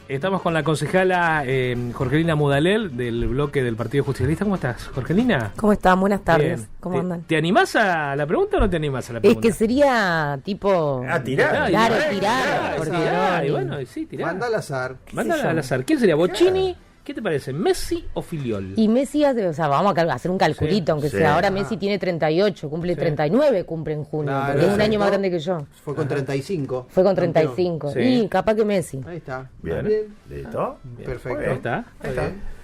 Estamos con la concejala Jorgelina Mudalel del bloque del Partido Justicialista. ¿Cómo estás, Jorgelina? ¿Cómo están? Buenas tardes. Bien. ¿Cómo andan? ¿Te animás a la pregunta o no te animás a la pregunta? Es que sería tipo... tirar. Claro, tirar. Porque y bueno, sí, tirar. Manda al azar. Mándala al azar. ¿Quién sería? ¿Bochini? ¿Qué te parece? ¿Messi o Filiol? Y Messi, o sea, vamos a hacer un calculito, Sí, aunque sí. sea. Ahora Messi tiene 38, cumple 39, cumple en junio, Claro, porque es un año más exacto. grande que yo. Fue con 35. Fue con Campeón. 35. Sí. Y capaz que Messi. Ahí está. Bien. ¿Listo? Perfecto. Ahí está. Bien.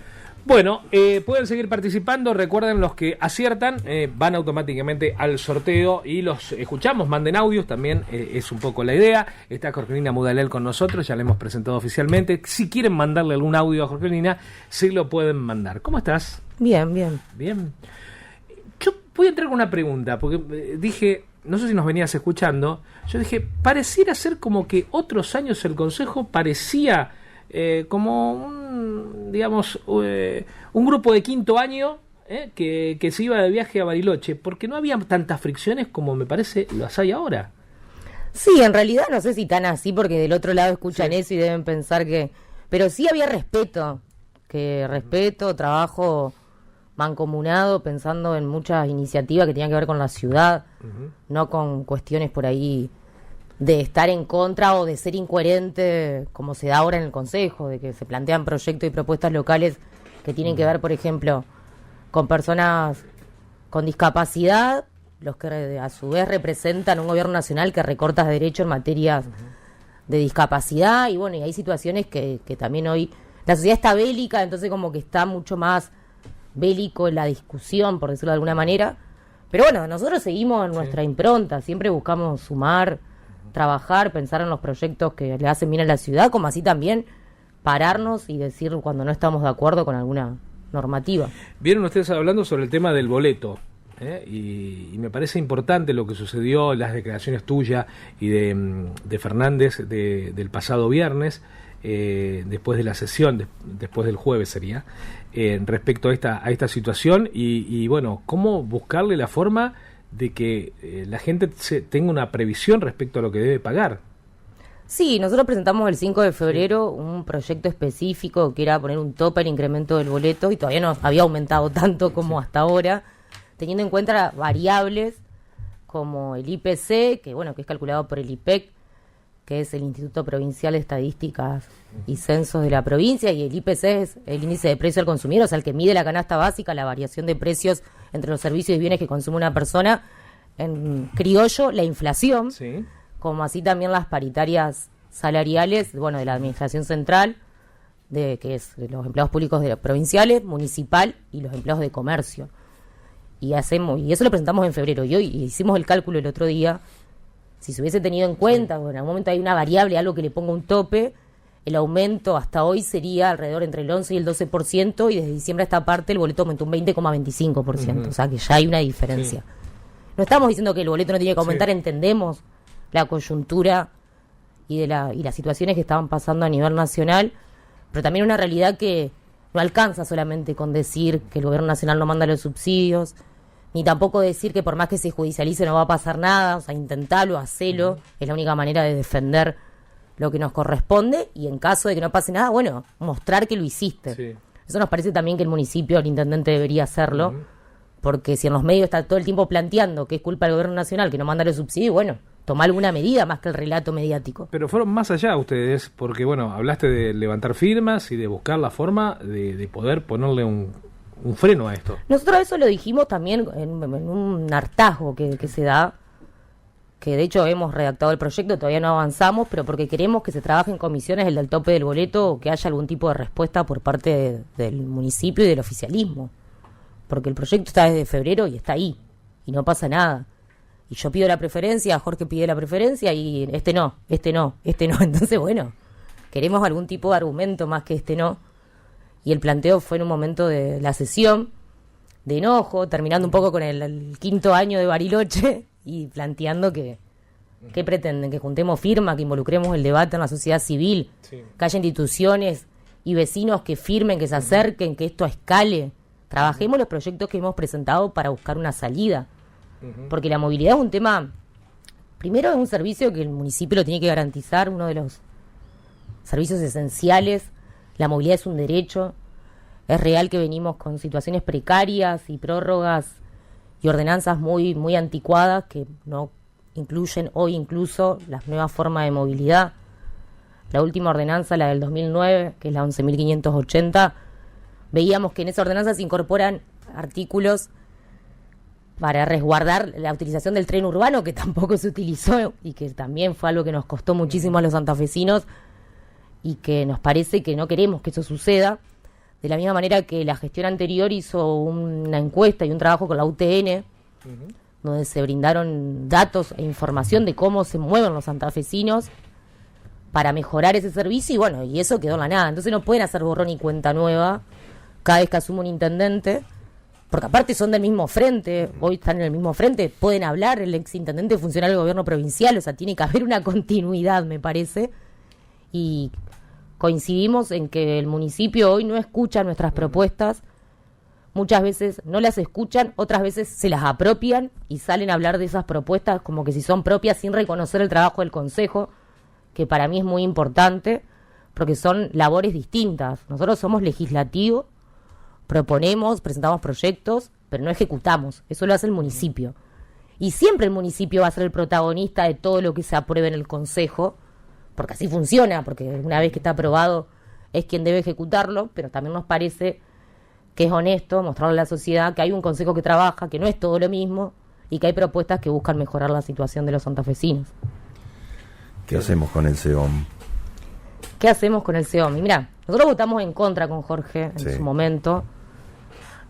Bueno, pueden seguir participando. Recuerden, los que aciertan van automáticamente al sorteo y los escuchamos. Manden audios, también es un poco la idea. Está Jorgelina Mudalel con nosotros, ya la hemos presentado oficialmente. Si quieren mandarle algún audio a Jorgelina, sí lo pueden mandar. ¿Cómo estás? Bien, bien. Bien. Yo voy a entrar con una pregunta, porque dije, no sé si nos venías escuchando, yo dije, pareciera ser como que otros años el Consejo parecía como un, digamos, un grupo de quinto año que se iba de viaje a Bariloche, porque no había tantas fricciones como me parece las hay ahora. Sí, en realidad no sé si tan así, porque del otro lado escuchan eso y deben pensar que... Pero sí había respeto, trabajo mancomunado, pensando en muchas iniciativas que tenían que ver con la ciudad, no con cuestiones por ahí de estar en contra o de ser incoherente, como se da ahora en el Consejo, de que se plantean proyectos y propuestas locales que tienen que ver, por ejemplo, con personas con discapacidad, los que a su vez representan un gobierno nacional que recorta derechos en materias de discapacidad, y bueno, y hay situaciones que también hoy la sociedad está bélica, entonces como que está mucho más bélico en la discusión, por decirlo de alguna manera. Pero bueno, nosotros seguimos en nuestra impronta, siempre buscamos sumar, trabajar, pensar en los proyectos que le hacen bien a la ciudad, como así también pararnos y decir cuando no estamos de acuerdo con alguna normativa. Vieron ustedes hablando sobre el tema del boleto, y me parece importante lo que sucedió, las declaraciones tuyas y de Fernández del pasado viernes, después de la sesión, después del jueves sería, respecto a esta situación y bueno, cómo buscarle la forma de que la gente tenga una previsión respecto a lo que debe pagar. Sí, nosotros presentamos el 5 de febrero un proyecto específico que era poner un tope al incremento del boleto y todavía no había aumentado tanto como hasta ahora, teniendo en cuenta variables como el IPC, que bueno, que es calculado por el IPEC, que es el Instituto Provincial de Estadísticas y Censos de la provincia, y el IPC es el índice de precio al consumidor, o sea, el que mide la canasta básica, la variación de precios entre los servicios y bienes que consume una persona, en criollo, la inflación, Sí. como así también las paritarias salariales, bueno, de la Administración Central, que es de los empleados públicos provinciales, municipal y los empleados de comercio. Y eso lo presentamos en febrero, y hoy hicimos el cálculo el otro día. Si se hubiese tenido en cuenta, o en algún momento hay una variable, algo que le ponga un tope, el aumento hasta hoy sería alrededor entre el 11 y el 12%, y desde diciembre a esta parte el boleto aumentó un 20,25%, o sea que ya hay una diferencia. Sí. No estamos diciendo que el boleto no tiene que aumentar, entendemos la coyuntura y las situaciones que estaban pasando a nivel nacional, pero también una realidad que no alcanza solamente con decir que el gobierno nacional no manda los subsidios, ni tampoco decir que por más que se judicialice no va a pasar nada, o sea, intentalo, hacelo, es la única manera de defender lo que nos corresponde, y en caso de que no pase nada, bueno, mostrar que lo hiciste. Sí. Eso nos parece también que el municipio, el intendente debería hacerlo, porque si en los medios está todo el tiempo planteando que es culpa del gobierno nacional que no manda los subsidios, bueno, toma alguna medida más que el relato mediático. Pero fueron más allá ustedes, porque bueno, hablaste de levantar firmas y de buscar la forma de poder ponerle un freno a esto. Nosotros eso lo dijimos también en un hartazgo que se da, que de hecho hemos redactado el proyecto, todavía no avanzamos, pero porque queremos que se trabaje en comisiones el del tope del boleto, o que haya algún tipo de respuesta por parte del municipio y del oficialismo, porque el proyecto está desde febrero y está ahí, y no pasa nada. Y yo pido la preferencia, Jorge pide la preferencia, y este no, entonces bueno, queremos algún tipo de argumento más que este no. Y el planteo fue en un momento de la sesión, de enojo, terminando un poco con el quinto año de Bariloche, y planteando que pretenden, que juntemos firma, que involucremos el debate en la sociedad civil, que haya instituciones y vecinos que firmen, que se acerquen, que esto escale. Trabajemos los proyectos que hemos presentado para buscar una salida, porque la movilidad es un tema, primero es un servicio que el municipio lo tiene que garantizar, uno de los servicios esenciales, la movilidad es un derecho. Es real que venimos con situaciones precarias y prórrogas y ordenanzas muy, muy anticuadas que no incluyen hoy incluso las nuevas formas de movilidad. La última ordenanza, la del 2009, que es la 11.580, veíamos que en esa ordenanza se incorporan artículos para resguardar la utilización del tren urbano, que tampoco se utilizó y que también fue algo que nos costó muchísimo a los santafesinos y que nos parece que no queremos que eso suceda. De la misma manera que la gestión anterior hizo una encuesta y un trabajo con la UTN, donde se brindaron datos e información de cómo se mueven los santafesinos para mejorar ese servicio, y bueno, y eso quedó en la nada. Entonces no pueden hacer borrón y cuenta nueva cada vez que asume un intendente, porque aparte son del mismo frente, hoy están en el mismo frente, pueden hablar, el exintendente funcionario del gobierno provincial, o sea, tiene que haber una continuidad, me parece, y coincidimos en que el municipio hoy no escucha nuestras propuestas, muchas veces no las escuchan, otras veces se las apropian y salen a hablar de esas propuestas como que si son propias sin reconocer el trabajo del Consejo, que para mí es muy importante, porque son labores distintas. Nosotros somos legislativo, proponemos, presentamos proyectos, pero no ejecutamos, eso lo hace el municipio. Y siempre el municipio va a ser el protagonista de todo lo que se apruebe en el Consejo, porque así funciona, porque una vez que está aprobado es quien debe ejecutarlo, pero también nos parece que es honesto mostrarle a la sociedad que hay un consejo que trabaja, que no es todo lo mismo, y que hay propuestas que buscan mejorar la situación de los santafesinos. ¿Qué hacemos con el SEOM? ¿Qué hacemos con el SEOM? Y mira, nosotros votamos en contra con Jorge en su momento.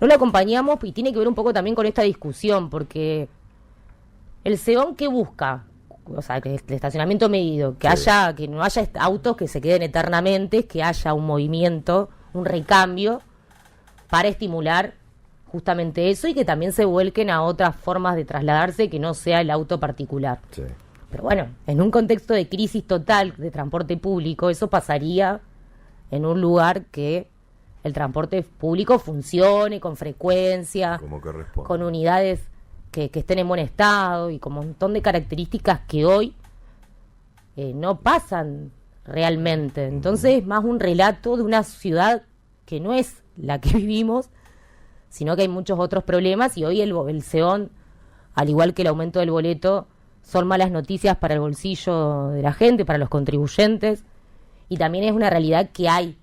No lo acompañamos y tiene que ver un poco también con esta discusión, porque el SEOM, ¿qué busca? O sea, que el estacionamiento medido, que que no haya autos que se queden eternamente, que haya un movimiento, un recambio para estimular justamente eso y que también se vuelquen a otras formas de trasladarse que no sea el auto particular. Sí. Pero bueno, en un contexto de crisis total de transporte público, eso pasaría en un lugar que el transporte público funcione con frecuencia, como corresponde, con unidades que estén en buen estado y con un montón de características que hoy no pasan realmente. Entonces es más un relato de una ciudad que no es la que vivimos, sino que hay muchos otros problemas, y hoy el SEOM, al igual que el aumento del boleto, son malas noticias para el bolsillo de la gente, para los contribuyentes, y también es una realidad que hay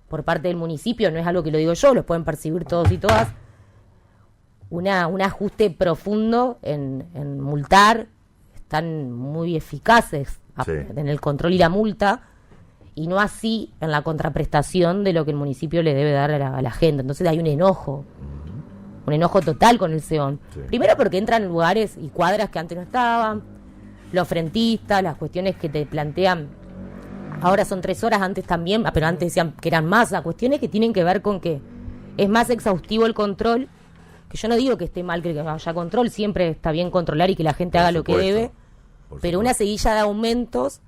por parte del municipio, no es algo que lo digo yo, lo pueden percibir todos y todas, un ajuste profundo en multar, están muy eficaces en el control y la multa, y no así en la contraprestación de lo que el municipio le debe dar a la gente. Entonces hay un enojo total con el SEOM. Sí. Primero porque entran en lugares y cuadras que antes no estaban, los frentistas, las cuestiones que te plantean, ahora son 3 horas, antes también, pero antes decían que eran más, las cuestiones que tienen que ver con que es más exhaustivo el control, que yo no digo que esté mal que haya control, siempre está bien controlar y que la gente haga lo que debe, pero una seguilla de aumentos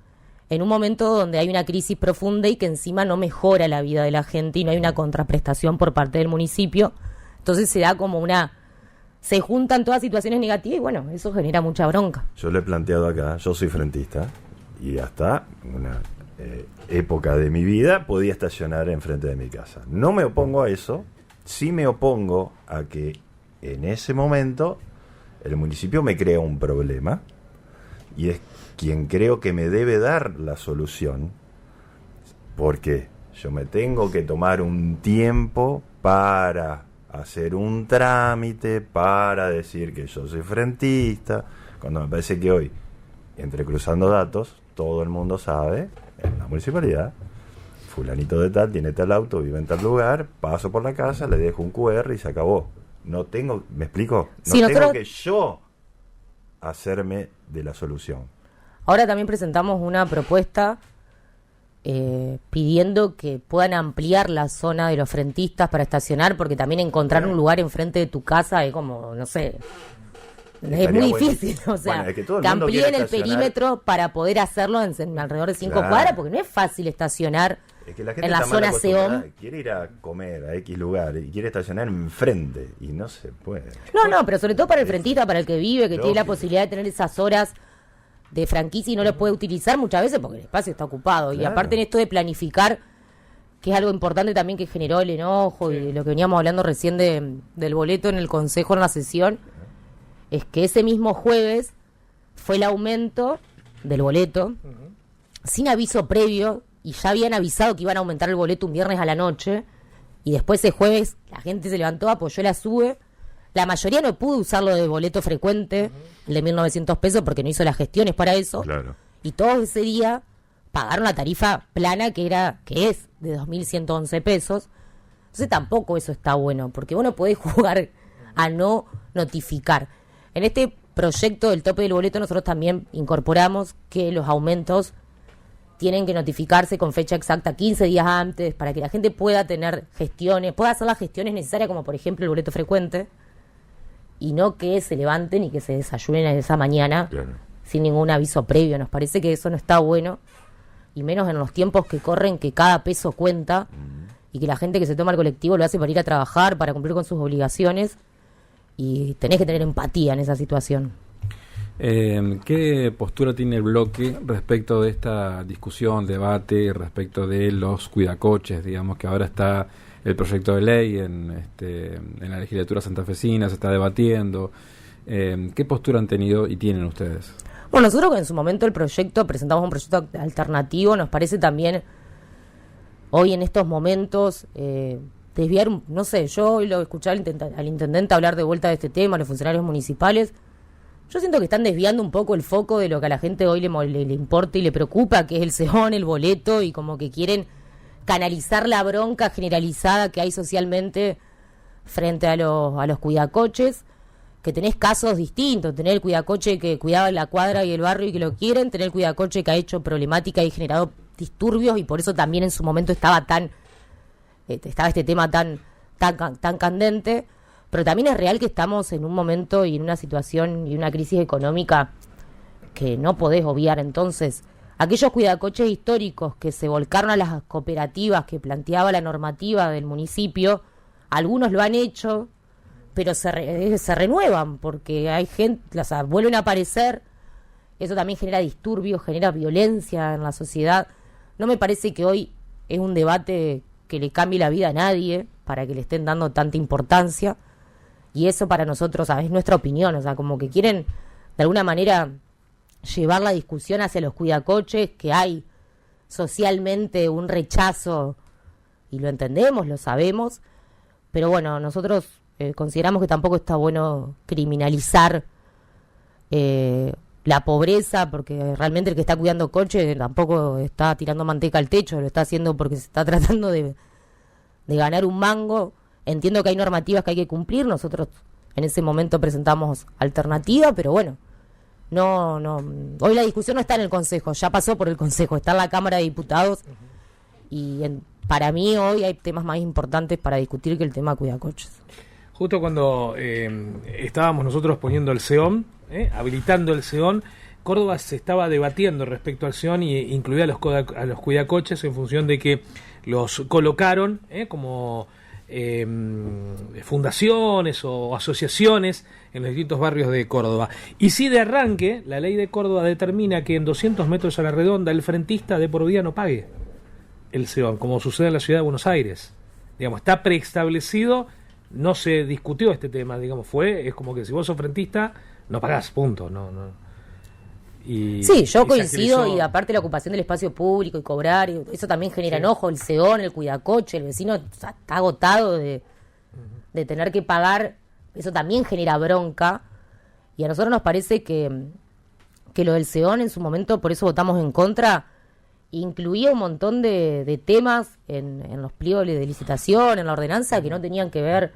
en un momento donde hay una crisis profunda y que encima no mejora la vida de la gente y no hay una contraprestación por parte del municipio. Entonces se da como se juntan todas situaciones negativas y bueno, eso genera mucha bronca. Yo le he planteado acá, yo soy frentista y hasta una época de mi vida podía estacionar enfrente de mi casa. No me opongo a eso, sí me opongo a que en ese momento el municipio me crea un problema y es quien creo que me debe dar la solución, porque yo me tengo que tomar un tiempo para hacer un trámite, para decir que yo soy frentista, cuando me parece que hoy, entrecruzando datos, todo el mundo sabe, en la municipalidad, fulanito de tal, tiene tal auto, vive en tal lugar, paso por la casa, le dejo un QR y se acabó. No tengo, ¿me explico? No tengo que yo hacerme de la solución. Ahora también presentamos una propuesta pidiendo que puedan ampliar la zona de los frentistas para estacionar, porque también encontrar un lugar enfrente de tu casa es como, no sé, es muy difícil. O sea, es que amplíen el perímetro para poder hacerlo en alrededor de 5 cuadras, porque no es fácil estacionar en la zona SEOM. Quiere ir a comer a X lugar y quiere estacionar enfrente y no se puede. No, pero sobre todo para el frentista, para el que vive, que tiene la posibilidad de tener esas horas de franquicia y no lo puede utilizar muchas veces porque el espacio está ocupado. Claro. Y aparte en esto de planificar, que es algo importante también que generó el enojo y lo que veníamos hablando recién del boleto en el consejo en la sesión, es que ese mismo jueves fue el aumento del boleto sin aviso previo, y ya habían avisado que iban a aumentar el boleto un viernes a la noche, y después ese jueves la gente se levantó, apoyó la SUBE. La mayoría no pudo usarlo de boleto frecuente, el de 1.900 pesos, porque no hizo las gestiones para eso. Claro. Y todos ese día pagaron la tarifa plana que es de 2.111 pesos. Entonces tampoco eso está bueno, porque vos no podés jugar a no notificar. En este proyecto del tope del boleto nosotros también incorporamos que los aumentos tienen que notificarse con fecha exacta 15 días antes, para que la gente pueda tener gestiones, pueda hacer las gestiones necesarias, como por ejemplo el boleto frecuente, y no que se levanten y que se desayunen a esa mañana, Claro. sin ningún aviso previo. Nos parece que eso no está bueno, y menos en los tiempos que corren, que cada peso cuenta, y que la gente que se toma el colectivo lo hace para ir a trabajar, para cumplir con sus obligaciones, y tenés que tener empatía en esa situación. ¿Qué postura tiene el bloque respecto de esta discusión, debate, respecto de los cuidacoches? Digamos que ahora está el proyecto de ley en la legislatura santafesina, se está debatiendo. ¿Qué postura han tenido y tienen ustedes? Bueno, nosotros en su momento presentamos un proyecto alternativo. Nos parece también hoy en estos momentos desviar, no sé, yo hoy lo escuché al intendente hablar de vuelta de este tema, a los funcionarios municipales. Yo siento que están desviando un poco el foco de lo que a la gente hoy le importa y le preocupa, que es el SEON, el boleto, y como que quieren canalizar la bronca generalizada que hay socialmente frente a los cuidacoches, que tenés casos distintos. Tener el cuidacoche que cuidaba la cuadra y el barrio y que lo quieren, tener el cuidacoche que ha hecho problemática y generado disturbios, y por eso también en su momento estaba este tema tan candente. Pero también es real que estamos en un momento y en una situación y una crisis económica que no podés obviar. Entonces, aquellos cuidacoches históricos que se volcaron a las cooperativas que planteaba la normativa del municipio, algunos lo han hecho, pero se renuevan porque hay gente, o sea, vuelven a aparecer. Eso también genera disturbios, genera violencia en la sociedad. No me parece que hoy es un debate que le cambie la vida a nadie para que le estén dando tanta importancia. Y eso para nosotros, es nuestra opinión, o sea, como que quieren de alguna manera llevar la discusión hacia los cuidacoches, que hay socialmente un rechazo, y lo entendemos, lo sabemos, pero bueno, nosotros consideramos que tampoco está bueno criminalizar la pobreza, porque realmente el que está cuidando coche tampoco está tirando manteca al techo, lo está haciendo porque se está tratando de ganar un mango. Entiendo que hay normativas que hay que cumplir. Nosotros en ese momento presentamos alternativa, pero bueno, no. Hoy la discusión no está en el Consejo, ya pasó por el Consejo, está en la Cámara de Diputados, y para mí hoy hay temas más importantes para discutir que el tema cuidacoches. Justo cuando estábamos nosotros poniendo el SEON, habilitando el SEON, Córdoba se estaba debatiendo respecto al SEON y incluía a los cuidacoches en función de que los colocaron como fundaciones o asociaciones en los distintos barrios de Córdoba. Y si de arranque la ley de Córdoba determina que en 200 metros a la redonda el frentista de por vida no pague el SEON, como sucede en la ciudad de Buenos Aires. Digamos, está preestablecido, no se discutió este tema, digamos, es como que si vos sos frentista, no pagás, punto. Sí, yo coincido, y aparte la ocupación del espacio público y cobrar, y eso también genera enojo, el SEON, el cuidacoche, el vecino está agotado de tener que pagar, eso también genera bronca, y a nosotros nos parece que lo del SEON en su momento, por eso votamos en contra, incluía un montón de temas en los pliegos de licitación, en la ordenanza, que no tenían que ver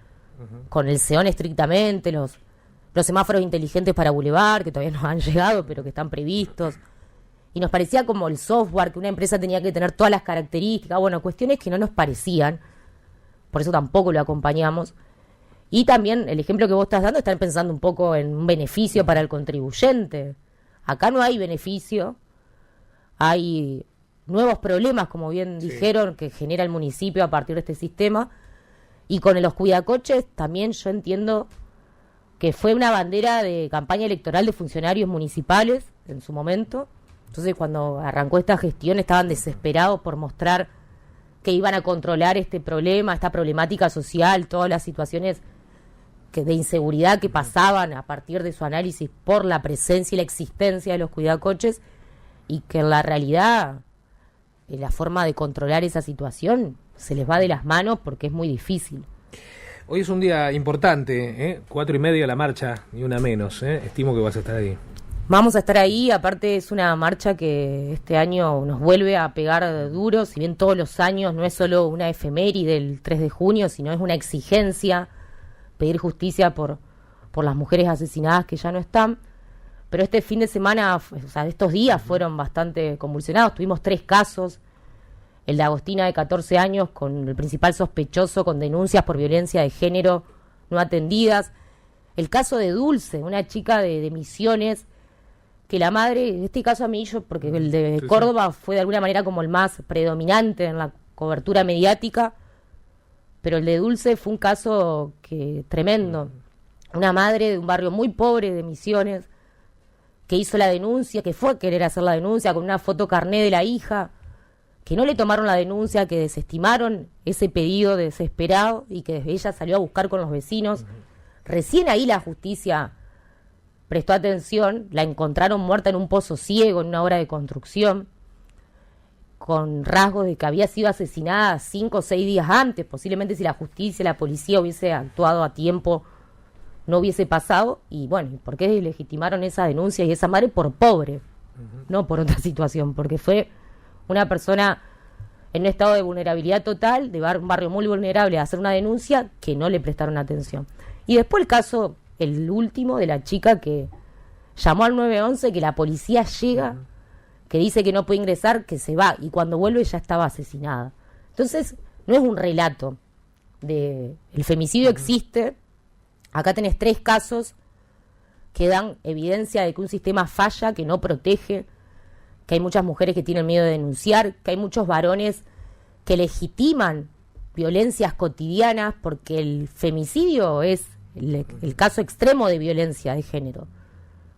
con el SEON estrictamente, los semáforos inteligentes para Boulevard, que todavía no han llegado, pero que están previstos. Y nos parecía como el software, que una empresa tenía que tener todas las características. Bueno, cuestiones que no nos parecían. Por eso tampoco lo acompañamos. Y también el ejemplo que vos estás dando, están pensando un poco en un beneficio para el contribuyente. Acá no hay beneficio. Hay nuevos problemas, como bien dijeron, que genera el municipio a partir de este sistema. Y con los cuidacoches también yo entiendo que fue una bandera de campaña electoral de funcionarios municipales en su momento. Entonces, cuando arrancó esta gestión, estaban desesperados por mostrar que iban a controlar este problema, esta problemática social, todas las situaciones de inseguridad que pasaban a partir de su análisis por la presencia y la existencia de los cuidacoches, y que en la realidad la forma de controlar esa situación se les va de las manos porque es muy difícil. Hoy es un día importante, 4:30 la marcha, ni una menos, estimo que vas a estar ahí. Vamos a estar ahí, aparte es una marcha que este año nos vuelve a pegar duro, si bien todos los años no es solo una efeméride del 3 de junio, sino es una exigencia, pedir justicia por las mujeres asesinadas que ya no están. Pero este fin de semana, o sea, estos días fueron bastante convulsionados. Tuvimos 3 casos. El de Agostina, de 14 años, con el principal sospechoso, con denuncias por violencia de género no atendidas. El caso de Dulce, una chica de Misiones, que la madre, en este caso a mí, porque el de Córdoba fue de alguna manera como el más predominante en la cobertura mediática, pero el de Dulce fue un caso tremendo. Una madre de un barrio muy pobre de Misiones, que hizo la denuncia, que fue a querer hacer la denuncia con una foto carné de la hija, que no le tomaron la denuncia, que desestimaron ese pedido desesperado y que ella salió a buscar con los vecinos. Recién ahí la justicia prestó atención, la encontraron muerta en un pozo ciego en una obra de construcción, con rasgos de que había sido asesinada 5 o 6 días antes. Posiblemente si la justicia, la policía hubiese actuado a tiempo, no hubiese pasado. Y bueno, ¿por qué legitimaron esa denuncia y esa madre? Por pobre, no por otra situación, porque fue una persona en un estado de vulnerabilidad total, de un barrio muy vulnerable, a hacer una denuncia que no le prestaron atención. Y después el caso, el último, de la chica que llamó al 911, que la policía llega, que dice que no puede ingresar, que se va, y cuando vuelve ya estaba asesinada. Entonces, no es un relato de el femicidio existe. Acá tenés 3 casos que dan evidencia de que un sistema falla, que no protege, que hay muchas mujeres que tienen miedo de denunciar, que hay muchos varones que legitiman violencias cotidianas, porque el femicidio es el caso extremo de violencia de género.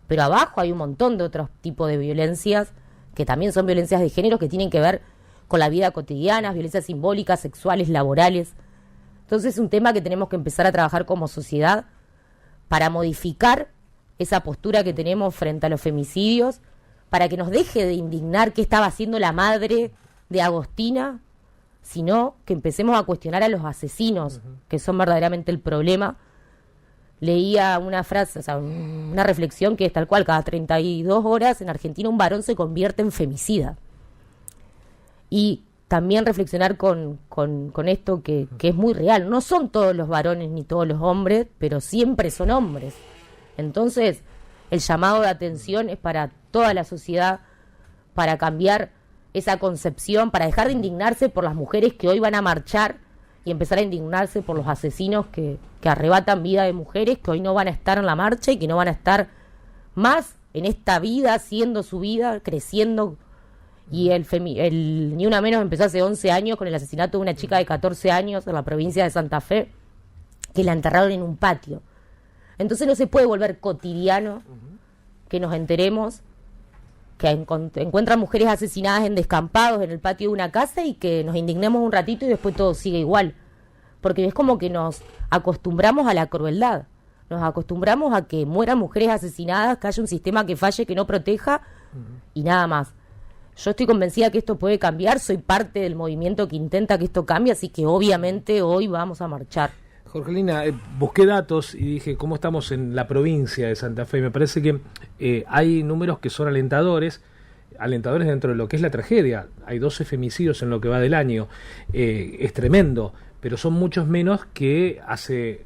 Pero abajo hay un montón de otros tipos de violencias que también son violencias de género, que tienen que ver con la vida cotidiana, violencias simbólicas, sexuales, laborales. Entonces es un tema que tenemos que empezar a trabajar como sociedad para modificar esa postura que tenemos frente a los femicidios, para que nos deje de indignar qué estaba haciendo la madre de Agostina, sino que empecemos a cuestionar a los asesinos, que son verdaderamente el problema. Leía una frase, o sea, una reflexión que es tal cual: cada 32 horas en Argentina un varón se convierte en femicida. Y también reflexionar con esto que es muy real. No son todos los varones ni todos los hombres, pero siempre son hombres. Entonces, el llamado de atención es para toda la sociedad, para cambiar esa concepción, para dejar de indignarse por las mujeres que hoy van a marchar y empezar a indignarse por los asesinos que arrebatan vida de mujeres que hoy no van a estar en la marcha y que no van a estar más en esta vida, haciendo su vida, creciendo. Y el Ni Una Menos empezó hace 11 años con el asesinato de una chica de 14 años en la provincia de Santa Fe, que la enterraron en un patio. Entonces no se puede volver cotidiano que nos enteremos que encuentran mujeres asesinadas en descampados en el patio de una casa y que nos indignemos un ratito y después todo sigue igual. Porque es como que nos acostumbramos a la crueldad, nos acostumbramos a que mueran mujeres asesinadas, que haya un sistema que falle, que no proteja y nada más. Yo estoy convencida que esto puede cambiar, soy parte del movimiento que intenta que esto cambie, así que obviamente hoy vamos a marchar. Jorgelina, busqué datos y dije cómo estamos en la provincia de Santa Fe. Me parece que hay números que son alentadores dentro de lo que es la tragedia. Hay 12 femicidios en lo que va del año. Es tremendo, pero son muchos menos que hace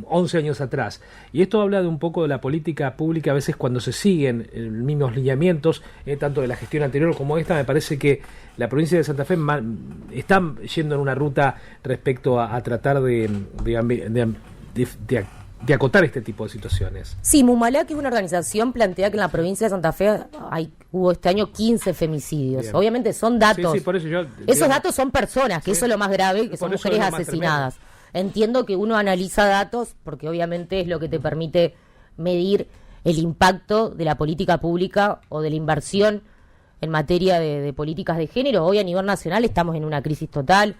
11 años atrás. Y esto habla de un poco de la política pública. A veces cuando se siguen los mismos lineamientos, tanto de la gestión anterior como esta, me parece que la provincia de Santa Fe está yendo en una ruta respecto a tratar de acotar este tipo de situaciones. Sí, Mumalá, que es una organización, plantea que en la provincia de Santa Fe hubo este año 15 femicidios. Bien. Obviamente son datos. Sí, por eso esos datos son personas, que eso es lo más grave, que son mujeres asesinadas. entiendo que uno analiza datos porque obviamente es lo que te permite medir el impacto de la política pública o de la inversión en materia de políticas de género. Hoy a nivel nacional estamos en una crisis total,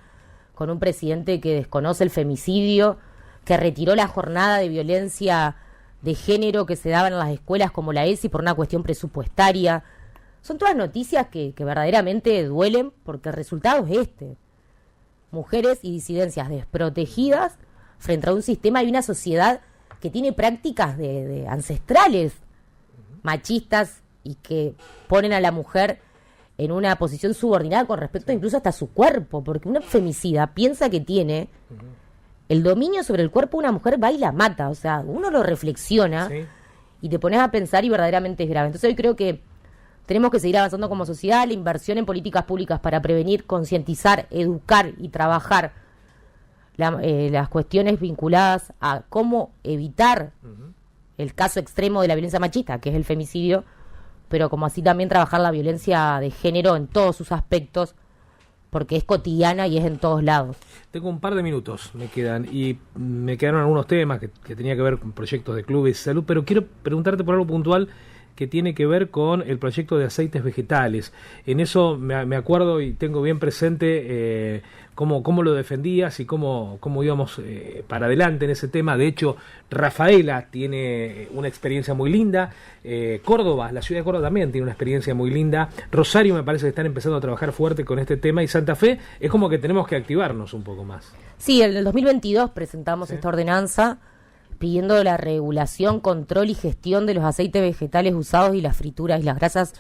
con un presidente que desconoce el femicidio, que retiró la jornada de violencia de género que se daban en las escuelas como la ESI por una cuestión presupuestaria. Son todas noticias que verdaderamente duelen porque el resultado es este. Mujeres y disidencias desprotegidas frente a un sistema y una sociedad que tiene prácticas de ancestrales, machistas, y que ponen a la mujer en una posición subordinada con respecto incluso hasta a su cuerpo, porque una femicida piensa que tiene el dominio sobre el cuerpo de una mujer, va y la mata. O sea, uno lo reflexiona y te pones a pensar y verdaderamente es grave. Entonces hoy creo que tenemos que seguir avanzando como sociedad, la inversión en políticas públicas para prevenir, concientizar, educar y trabajar las cuestiones vinculadas a cómo evitar el caso extremo de la violencia machista, que es el femicidio, pero como así también trabajar la violencia de género en todos sus aspectos, porque es cotidiana y es en todos lados. Tengo un par de minutos, me quedaron algunos temas que tenía que ver con proyectos de clubes de salud, pero quiero preguntarte por algo puntual que tiene que ver con el proyecto de aceites vegetales. En eso me acuerdo y tengo bien presente cómo lo defendías y cómo íbamos para adelante en ese tema. De hecho, Rafaela tiene una experiencia muy linda, Córdoba, la ciudad de Córdoba también tiene una experiencia muy linda, Rosario me parece que están empezando a trabajar fuerte con este tema, y Santa Fe es como que tenemos que activarnos un poco más. Sí, en el 2022 presentamos esta ordenanza pidiendo la regulación, control y gestión de los aceites vegetales usados y las frituras y las grasas,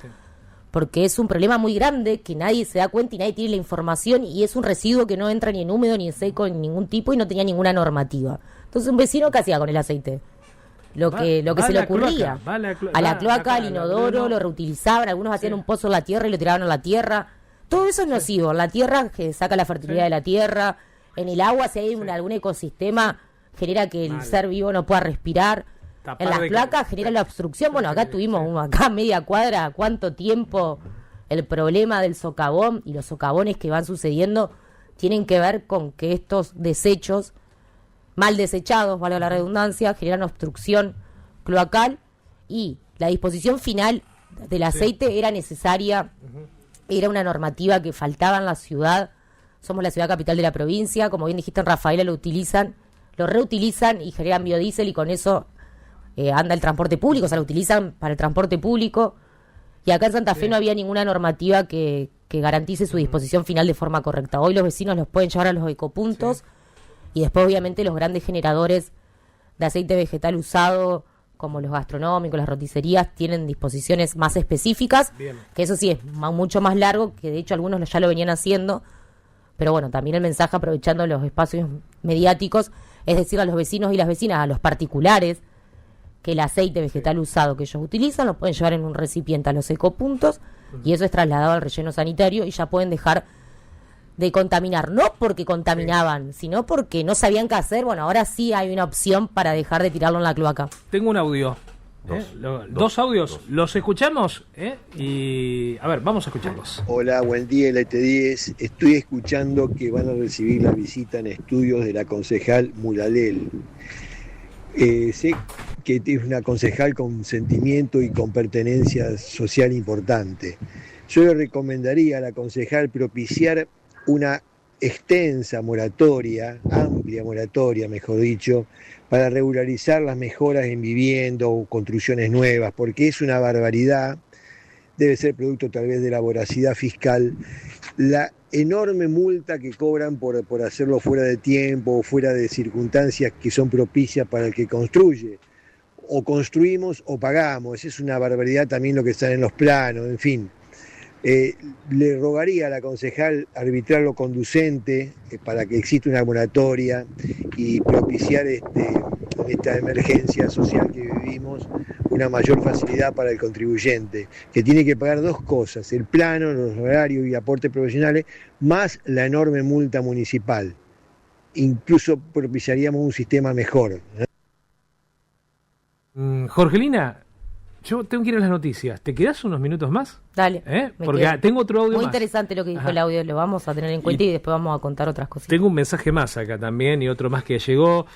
porque es un problema muy grande que nadie se da cuenta y nadie tiene la información, y es un residuo que no entra ni en húmedo ni en seco en ningún tipo y no tenía ninguna normativa. Entonces un vecino, ¿qué hacía con el aceite? Lo que se le ocurría. A la cloaca, al inodoro, lo reutilizaban, algunos hacían un pozo en la tierra y lo tiraban a la tierra. Todo eso es nocivo. En la tierra que saca la fertilidad de la tierra, en el agua si hay algún ecosistema genera que el ser vivo no pueda respirar. En las cloacas genera la obstrucción. Bueno, acá tuvimos acá media cuadra, cuánto tiempo el problema del socavón y los socavones que van sucediendo tienen que ver con que estos desechos mal desechados, valga la redundancia, generan obstrucción cloacal, y la disposición final del aceite era necesaria, era una normativa que faltaba en la ciudad. Somos la ciudad capital de la provincia, como bien dijiste en Rafaela, lo reutilizan y generan biodiesel, y con eso anda el transporte público, o sea, lo utilizan para el transporte público, y acá en Santa Fe no había ninguna normativa que garantice su disposición final de forma correcta. Hoy los vecinos los pueden llevar a los ecopuntos, y después obviamente los grandes generadores de aceite vegetal usado, como los gastronómicos, las roticerías, tienen disposiciones más específicas, que eso sí es mucho más largo, que de hecho algunos ya lo venían haciendo, pero bueno, también el mensaje, aprovechando los espacios mediáticos, es decir, a los vecinos y las vecinas, a los particulares, que el aceite vegetal usado que ellos utilizan lo pueden llevar en un recipiente a los ecopuntos, y eso es trasladado al relleno sanitario, y ya pueden dejar de contaminar, no porque contaminaban, sino porque no sabían qué hacer. Bueno, ahora sí hay una opción para dejar de tirarlo en la cloaca. Tengo un audio. Dos audios. ¿Los escuchamos? Y a ver, vamos a escucharlos. Hola, buen día, LT10. Estoy escuchando que van a recibir la visita en estudios de la concejal Mulalel. Sé que es una concejal con sentimiento y con pertenencia social importante. Yo le recomendaría a la concejal propiciar una extensa moratoria, amplia moratoria, mejor dicho, para regularizar las mejoras en vivienda o construcciones nuevas, porque es una barbaridad, debe ser producto tal vez de la voracidad fiscal, la enorme multa que cobran por hacerlo fuera de tiempo o fuera de circunstancias que son propicias para el que construye. O construimos o pagamos, es una barbaridad también lo que está en los planos, en fin. Le rogaría a la concejal arbitrar lo conducente para que exista una moratoria y propiciar esta emergencia social que vivimos, una mayor facilidad para el contribuyente, que tiene que pagar dos cosas: el plano, los horarios y aportes profesionales, más la enorme multa municipal. Incluso propiciaríamos un sistema mejor. Jorgelina, Yo tengo que ir a las noticias. ¿Te quedás unos minutos más? Dale. Porque quedo. tengo otro audio Muy más. interesante lo que dijo Ajá. el audio, lo vamos a tener en cuenta y después vamos a contar otras cosas. Tengo un mensaje más acá también y otro más que llegó.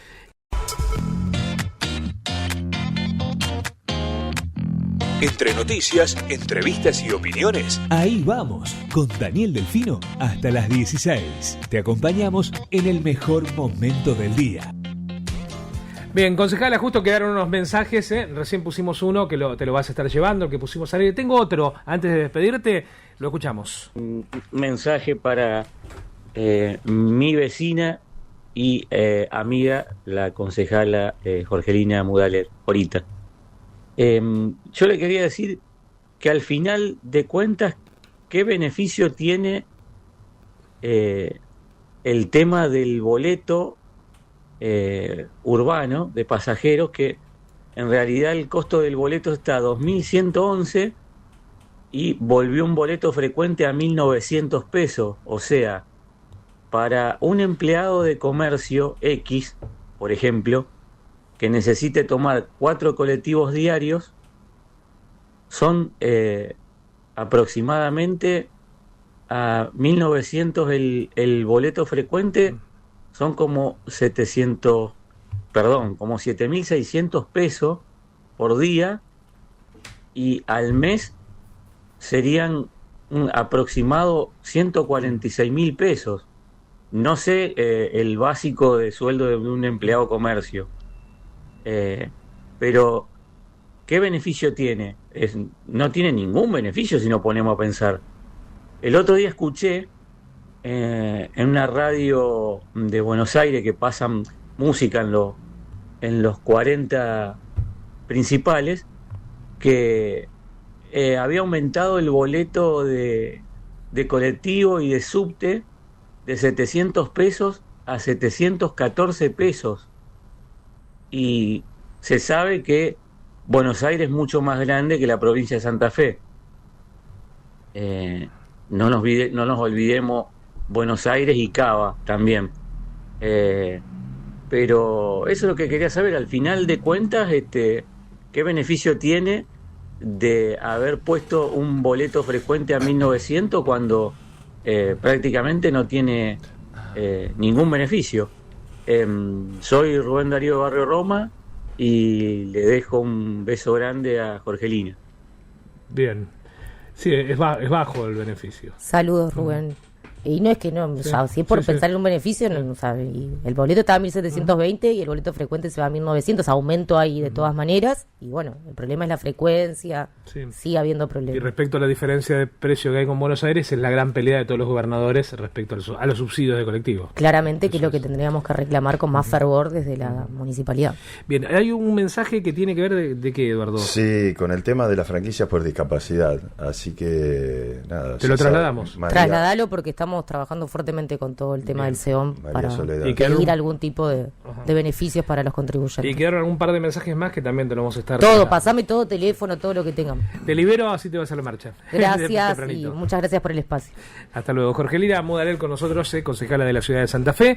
Entre noticias, entrevistas y opiniones. Ahí vamos, con Daniel Delfino hasta las 16. Te acompañamos en el mejor momento del día. Bien, concejala, justo quedaron unos mensajes, recién pusimos uno que te lo vas a estar llevando, el que pusimos al aire. Tengo otro, antes de despedirte, lo escuchamos. Un mensaje para mi vecina y amiga, la concejala Jorgelina Mudaler, ahorita. Yo le quería decir que al final de cuentas, ¿qué beneficio tiene el tema del boleto urbano de pasajeros? Que en realidad el costo del boleto está a 2.111 y volvió un boleto frecuente a 1.900 pesos. O sea, para un empleado de comercio X, por ejemplo, que necesite tomar 4 colectivos diarios, son aproximadamente a 1.900 el boleto frecuente, son como 7.600 pesos por día, y al mes serían un aproximado 146.000 pesos. No sé el básico de sueldo de un empleado de comercio. Pero ¿qué beneficio tiene? No tiene ningún beneficio si nos ponemos a pensar. El otro día escuché en una radio de Buenos Aires que pasan música en los 40 principales, que había aumentado el boleto de colectivo y de subte de 700 pesos a 714 pesos. Y se sabe que Buenos Aires es mucho más grande que la provincia de Santa Fe. No nos olvidemos Buenos Aires y Cava también. Pero eso es lo que quería saber. Al final de cuentas, ¿qué beneficio tiene de haber puesto un boleto frecuente a 1.900 cuando prácticamente no tiene ningún beneficio? Soy Rubén Darío de Barrio Roma y le dejo un beso grande a Jorgelina. Bien. Sí, es bajo el beneficio. Saludos, Rubén. Y no es que no, o sea, si es por pensar en un beneficio, no, o sea, y el boleto estaba a 1.720 y el boleto frecuente se va a 1.900, aumento ahí de todas maneras, y bueno, el problema es la frecuencia, sigue habiendo Y problemas. respecto a la diferencia de precio que hay con Buenos Aires, es la gran pelea de todos los gobernadores respecto a los subsidios de colectivos. Claramente que es lo que tendríamos que reclamar con más fervor desde la municipalidad. Bien, hay un mensaje que tiene que ver de qué, Eduardo. Sí, con el tema de las franquicias por discapacidad. Así que, nada. Te lo trasladamos. Trasladalo porque estamos trabajando fuertemente con todo el tema del SEOM María para Soledad. Y que pedir algún tipo de beneficios para los contribuyentes. Y quedaron un par de mensajes más que también te lo vamos a estar... Todo, pasame todo, teléfono, todo lo que tengamos. Te libero, así te vas a la marcha. Gracias y Tempranito. muchas gracias por el espacio. Hasta luego. Jorgelina Mudaler con nosotros, concejala de la ciudad de Santa Fe.